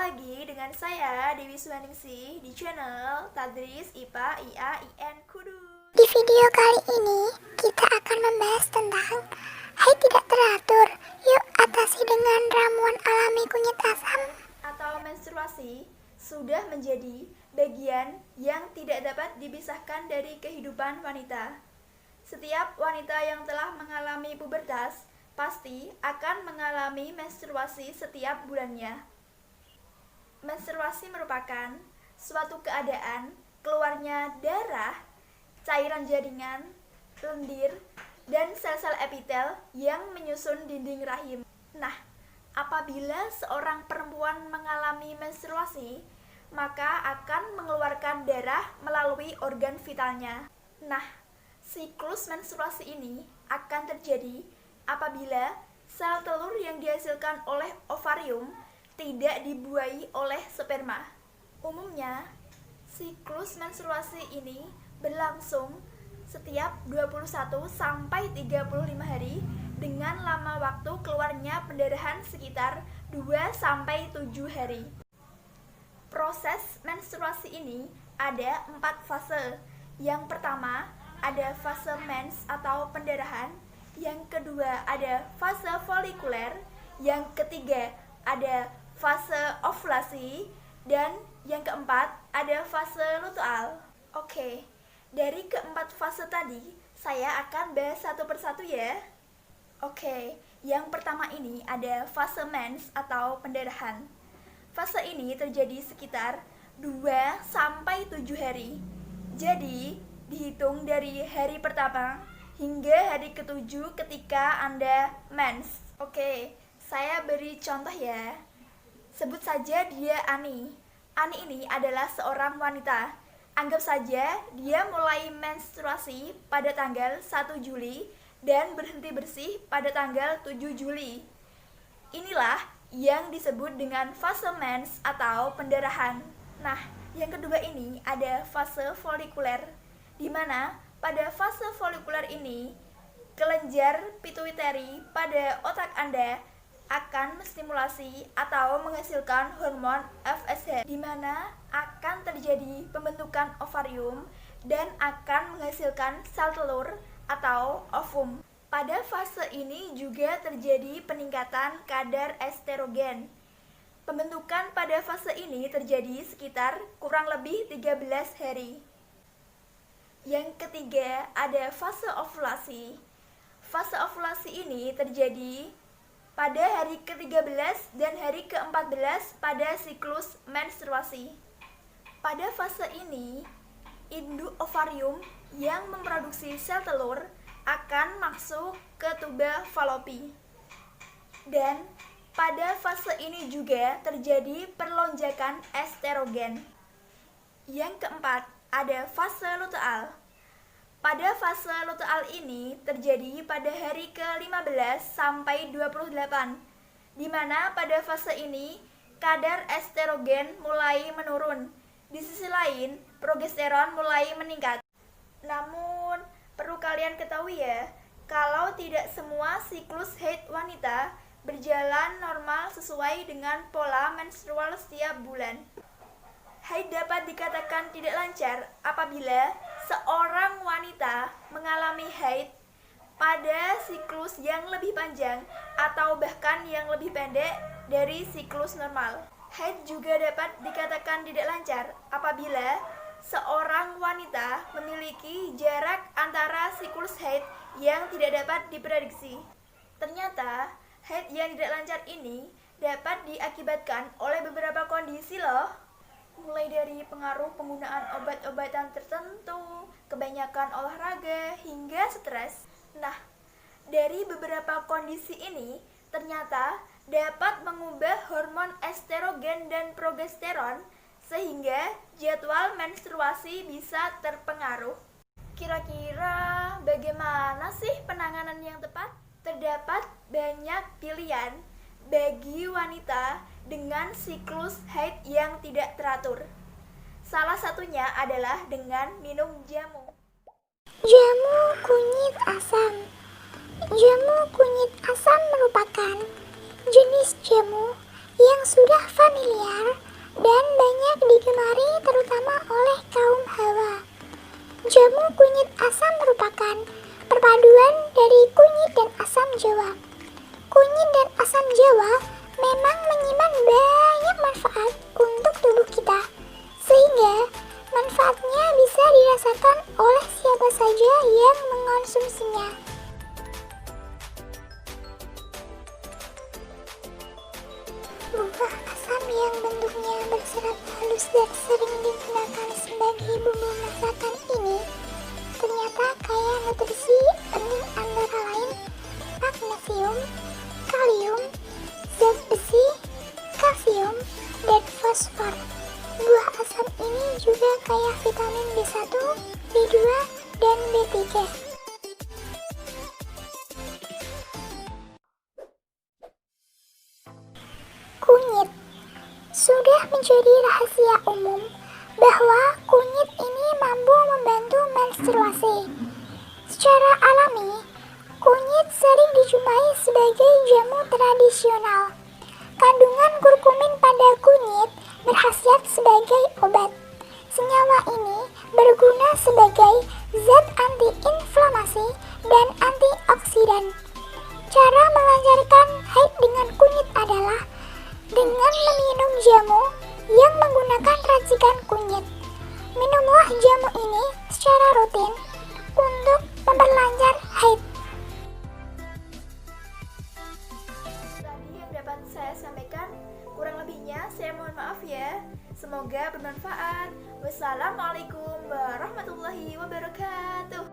lagi dengan saya Dewi Suhaningsih di channel Tadris IPA IA IN Kudus. Di video kali ini kita akan membahas tentang haid tidak teratur. Yuk atasi dengan ramuan alami kunyit asam. Atau menstruasi sudah menjadi bagian yang tidak dapat dipisahkan dari kehidupan wanita. Setiap wanita yang telah mengalami pubertas pasti akan mengalami menstruasi setiap bulannya. Menstruasi merupakan suatu keadaan keluarnya darah, cairan jaringan, lendir, dan sel-sel epitel yang menyusun dinding rahim. Nah, apabila seorang perempuan mengalami menstruasi, maka akan mengeluarkan darah melalui organ vitalnya. Nah, siklus menstruasi ini akan terjadi apabila sel telur yang dihasilkan oleh ovarium tidak dibuahi oleh sperma. Umumnya, siklus menstruasi ini berlangsung setiap 21 sampai 35 hari dengan lama waktu keluarnya pendarahan sekitar 2 sampai 7 hari. Proses menstruasi ini ada 4 fase. Yang pertama ada fase mens atau pendarahan, yang kedua ada fase folikuler, yang ketiga ada fase ovulasi, dan yang keempat ada fase luteal. Oke, dari keempat fase tadi saya akan bahas satu persatu ya. Oke, yang pertama ini ada fase mens atau pendarahan. Fase ini terjadi sekitar 2 sampai 7 hari. Jadi, dihitung dari hari pertama hingga hari ke-7 ketika Anda mens. Oke, saya beri contoh ya. Sebut saja dia Ani. Ani ini adalah seorang wanita. Anggap saja dia mulai menstruasi pada tanggal 1 Juli dan berhenti bersih pada tanggal 7 Juli. Inilah yang disebut dengan fase mens atau pendarahan. Nah, yang kedua ini ada fase folikuler, di mana pada fase folikuler ini kelenjar pituitari pada otak Anda akan menstimulasi atau menghasilkan hormon FSH, di mana akan terjadi pembentukan ovarium dan akan menghasilkan sel telur atau ovum. Pada fase ini juga terjadi peningkatan kadar estrogen. Pembentukan pada fase ini terjadi sekitar kurang lebih 13 hari. Yang ketiga ada fase ovulasi. Fase ovulasi ini terjadi pada hari ke-13 dan hari ke-14 pada siklus menstruasi. Pada fase ini, induk ovarium yang memproduksi sel telur akan masuk ke tuba Fallopi. Dan pada fase ini juga terjadi perlonjakan estrogen. Yang keempat, ada fase luteal. Pada fase luteal ini terjadi pada hari ke-15 sampai 28, di mana pada fase ini kadar estrogen mulai menurun. Di sisi lain, progesteron mulai meningkat. Namun, perlu kalian ketahui ya, kalau tidak semua siklus haid wanita berjalan normal sesuai dengan pola menstrual setiap bulan. Haid dapat dikatakan tidak lancar apabila seorang wanita mengalami haid pada siklus yang lebih panjang atau bahkan yang lebih pendek dari siklus normal. Haid juga dapat dikatakan tidak lancar apabila seorang wanita memiliki jarak antara siklus haid yang tidak dapat diprediksi. Ternyata, haid yang tidak lancar ini dapat diakibatkan oleh beberapa kondisi loh. Mulai dari pengaruh penggunaan obat-obatan tertentu, kebanyakan olahraga, hingga stres. Nah, dari beberapa kondisi ini ternyata dapat mengubah hormon estrogen dan progesteron sehingga jadwal menstruasi bisa terpengaruh. Kira-kira bagaimana sih penanganan yang tepat? Terdapat banyak pilihan bagi wanita dengan siklus haid yang tidak teratur. Salah satunya adalah dengan minum jamu. Jamu kunyit asam. Jamu kunyit asam merupakan jenis jamu yang sudah familiar dan banyak digemari terutama oleh kaum hawa. Jamu kunyit asam merupakan perpaduan dari kunyit dan asam jawa. Kunyit dan asam jawa memang menyimpan banyak manfaat untuk tubuh kita, sehingga manfaatnya bisa dirasakan oleh siapa saja yang mengonsumsinya. Buah asam yang bentuknya berserat halus dan sering digunakan sebagai bumbu masakan ini ternyata kaya nutrisi penting antara lain magnesium, kalium, zat besi, kalsium, dan fosfor. Buah asam ini juga kaya vitamin B1, B2, dan B3. Kunyit. Sudah menjadi rahasia umum bahwa kunyit ini mampu membantu menstruasi. Secara alami, kunyit sering dijumpai sebagai jamu tradisional. Kandungan kurkumin pada kunyit berkhasiat sebagai obat. Senyawa ini berguna sebagai zat anti-inflamasi dan antioksidan. Cara melancarkan haid dengan kunyit adalah dengan meminum jamu yang menggunakan racikan kunyit. Minumlah jamu ini secara rutin untuk memperlancar haid. Tadi yang dapat saya sampaikan, kurang lebihnya saya mohon maaf ya. Semoga bermanfaat. Wassalamualaikum warahmatullahi wabarakatuh.